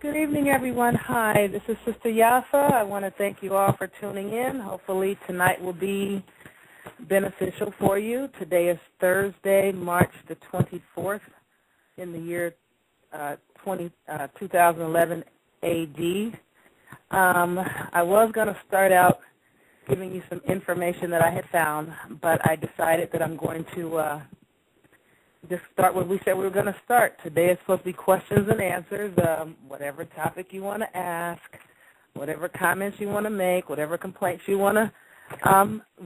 Good evening, everyone. Hi, this is Sister Yaffa. I want to thank you all for tuning in. Hopefully tonight will be beneficial for you. Today is Thursday, March the 24th in the year 2011 AD. I was going to start out giving you some information that I had found, but I decided that I'm going to just start what we said we were going to start. Today is supposed to be questions and answers, whatever topic you want to ask, whatever comments you want to make, whatever complaints you want to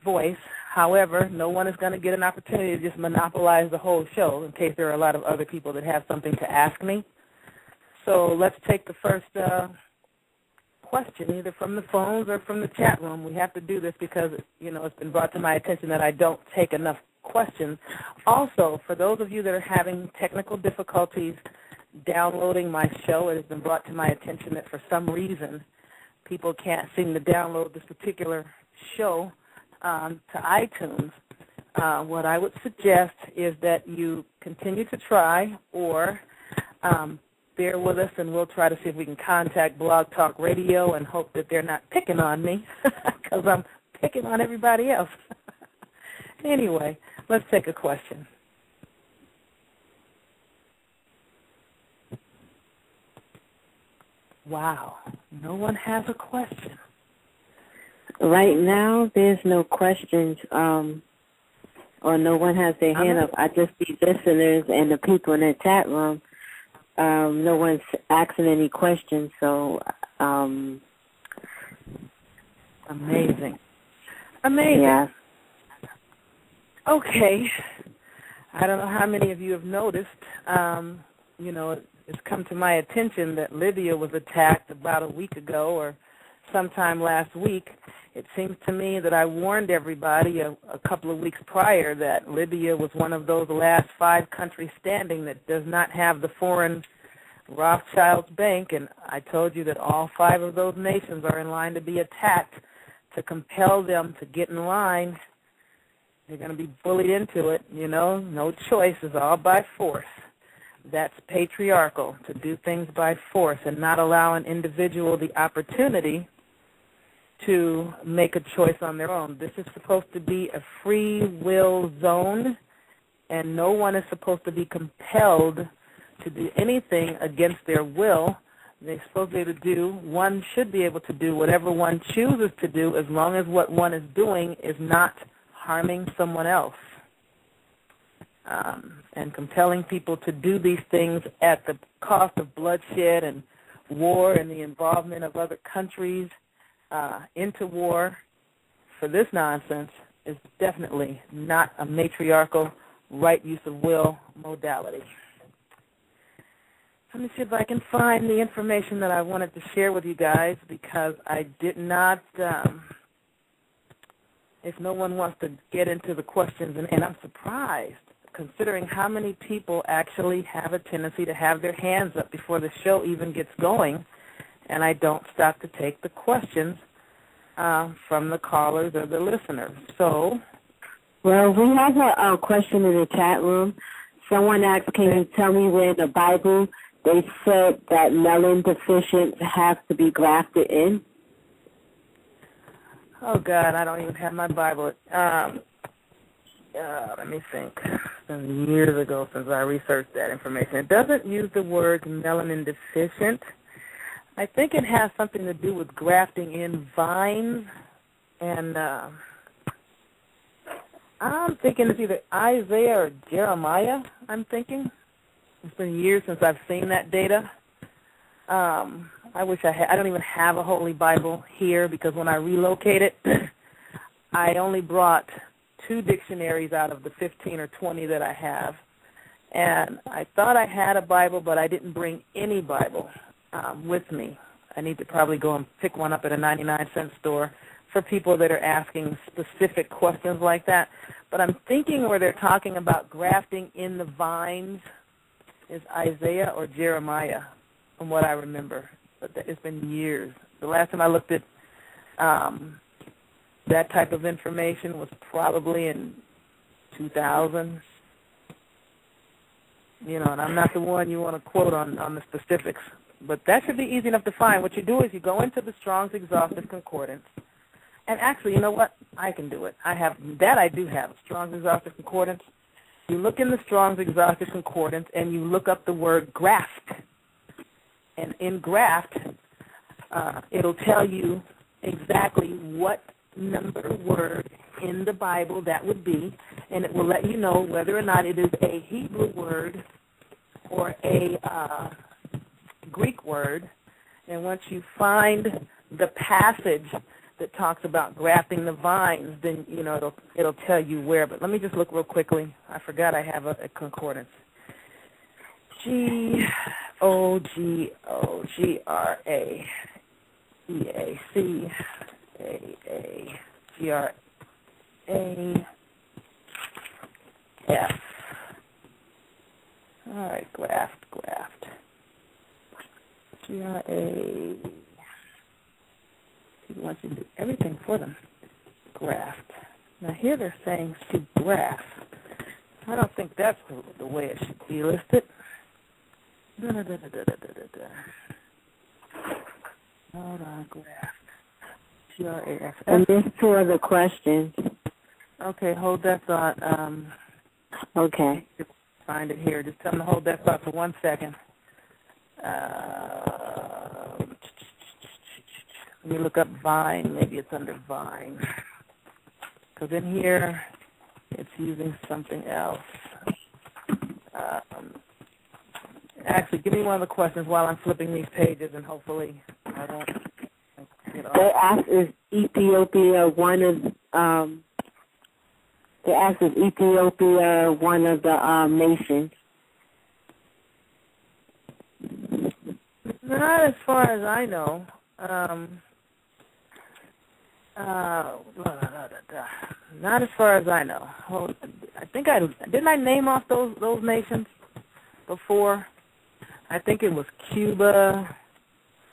voice. However, no one is going to get an opportunity to just monopolize the whole show in case there are a lot of other people that have something to ask me. So let's take the first question, either from the phones or from the chat room. We have to do this because, it's been brought to my attention that I don't take enough questions. Also, for those of you that are having technical difficulties downloading my show, it has been brought to my attention that for some reason people can't seem to download this particular show to iTunes. What I would suggest is that you continue to try or bear with us, and we'll try to see if we can contact Blog Talk Radio and hope that they're not picking on me because I'm picking on everybody else. Anyway, let's take a question. Wow, no one has a question. Right now, there's no questions, or no one has their hand up. I just see listeners and the people in the chat room. No one's asking any questions, so amazing. Yeah. Okay. I don't know how many of you have noticed, it's come to my attention that Libya was attacked about a week ago or sometime last week. It seems to me that I warned everybody a couple of weeks prior that Libya was one of those last 5 countries standing that does not have the foreign Rothschild's bank, and I told you that all 5 of those nations are in line to be attacked. To compel them to get in line, they're going to be bullied into it, no choice, is all by force. That's patriarchal, to do things by force and not allow an individual the opportunity to make a choice on their own. This is supposed to be a free will zone, and no one is supposed to be compelled to do anything against their will. They're supposed to be able to do, one should be able to do whatever one chooses to do as long as what one is doing is not harming someone else. And compelling people to do these things at the cost of bloodshed and war and the involvement of other countries into war for this nonsense is definitely not a matriarchal right use of will modality. Let me see if I can find the information that I wanted to share with you guys, because I did not, if no one wants to get into the questions, and I'm surprised considering how many people actually have a tendency to have their hands up before the show even gets going, and I don't stop to take the questions from the callers or the listeners. So, well, we have a question in the chat room. Someone asked, can you tell me where in the Bible they said that melanin deficient has to be grafted in? Oh, God, I don't even have my Bible. Let me think. It's been years ago since I researched that information. It doesn't use the word melanin deficient. I think it has something to do with grafting in vines, and I'm thinking it's either Isaiah or Jeremiah, I'm thinking. It's been years since I've seen that data. I wish I don't even have a Holy Bible here, because when I relocated, I only brought 2 dictionaries out of the 15 or 20 that I have. And I thought I had a Bible, but I didn't bring any Bible with me. I need to probably go and pick one up at a 99-cent store for people that are asking specific questions like that. But I'm thinking where they're talking about grafting in the vines is Isaiah or Jeremiah, from what I remember. But it's been years. The last time I looked at that type of information was probably in 2000. And I'm not the one you want to quote on the specifics, but that should be easy enough to find. What you do is you go into the Strong's Exhaustive Concordance. And actually, you know what? I can do it. I do have, Strong's Exhaustive Concordance. You look in the Strong's Exhaustive Concordance and you look up the word graft. And in graft, it'll tell you exactly what number word in the Bible that would be, and it will let you know whether or not it is a Hebrew word or a Greek word. And once you find the passage that talks about grafting the vines, then it'll tell you where. But let me just look real quickly. I forgot I have a concordance. G-O-G-O-G-R-A-E-A-C-A-A-F. All right, graft. G-R-A. He wants you to do everything for them. Graft. Now here they're saying to graft. I don't think that's the way it should be listed. Hold on, graft. G-R-A-F. And there's two other questions. Okay, hold that thought. Okay. Find it here. Just tell them to hold that thought for 1 second. Let me look up vine. Maybe it's under vine. Because in here, it's using something else. Actually, give me one of the questions while I'm flipping these pages, and hopefully I won't get off. They asked, is Ethiopia one of the nations? Not as far as I know. Not as far as I know. I think didn't I name off those nations before? I think it was Cuba,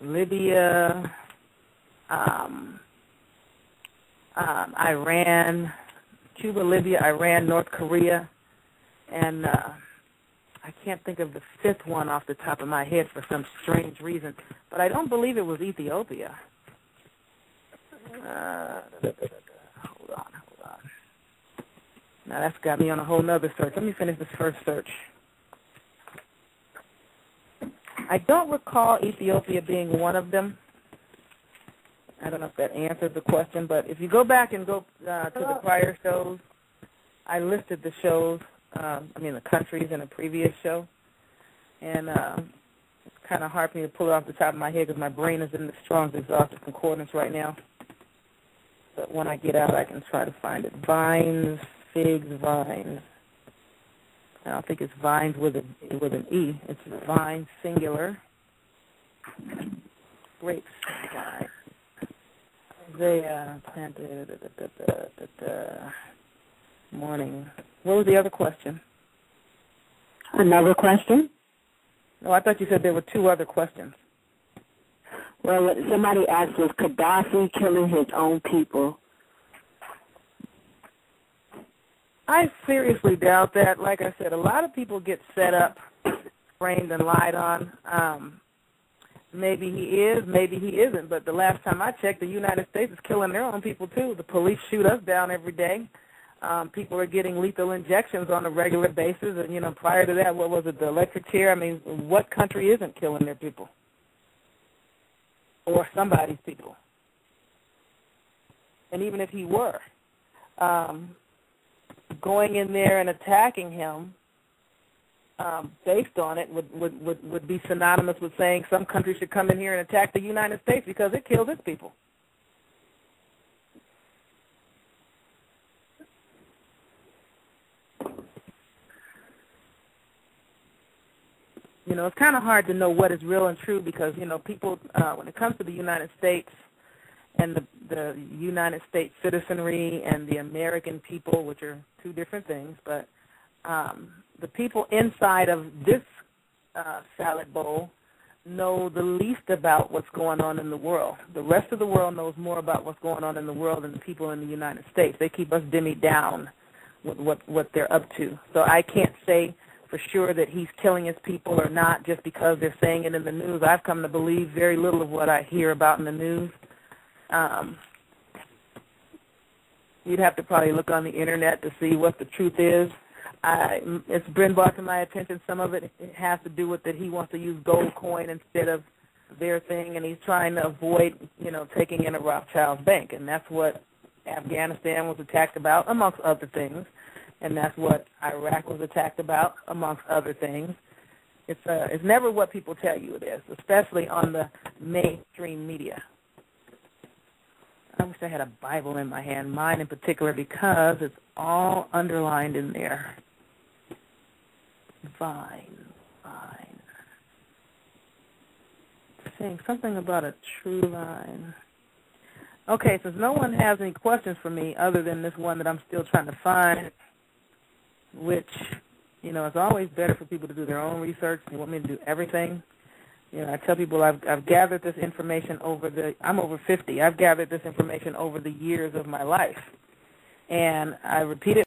Libya, Iran, North Korea, and I can't think of the fifth one off the top of my head for some strange reason, but I don't believe it was Ethiopia. Hold on. Now that's got me on a whole nother search. Let me finish this first search. I don't recall Ethiopia being one of them. I don't know if that answers the question, but if you go back and go to the prior shows, I listed the shows, the countries in a previous show, and it's kind of hard for me to pull it off the top of my head because my brain is in the Strong's Exhaustive Concordance right now. But when I get out, I can try to find it. Vines, figs, vines. I don't think it's vines with an E. It's vine singular. Grapes, vine. Isaiah planted morning. What was the other question? Another question? No, I thought you said there were two other questions. Well, somebody asked, was Gaddafi killing his own people? I seriously doubt that. Like I said, a lot of people get set up, framed, and lied on. Maybe he is, maybe he isn't. But the last time I checked, the United States is killing their own people, too. The police shoot us down every day. People are getting lethal injections on a regular basis. And, prior to that, what was it, the electric chair? I mean, what country isn't killing their people? Or somebody's people? And even if he were, going in there and attacking him based on it would be synonymous with saying some country should come in here and attack the United States because it kills its people. It's kind of hard to know what is real and true because, people, when it comes to the United States and the United States citizenry and the American people, which are two different things, but the people inside of this salad bowl know the least about what's going on in the world. The rest of the world knows more about what's going on in the world than the people in the United States. They keep us dimmied down with what they're up to. So I can't say for sure that he's killing his people or not just because they're saying it in the news. I've come to believe very little of what I hear about in the news. You'd have to probably look on the Internet to see what the truth is. It's been brought to my attention. Some of it has to do with that he wants to use gold coin instead of their thing, and he's trying to avoid, taking in a Rothschild bank. And that's what Afghanistan was attacked about, amongst other things. And that's what Iraq was attacked about, amongst other things. It's never what people tell you it is, especially on the mainstream media. I wish I had a Bible in my hand, mine in particular, because it's all underlined in there. Vine. Saying something about a true line. Okay, since no one has any questions for me other than this one that I'm still trying to find, which, it's always better for people to do their own research. They want me to do everything. I tell people I've gathered this information I'm over 50. I've gathered this information over the years of my life. And I repeat it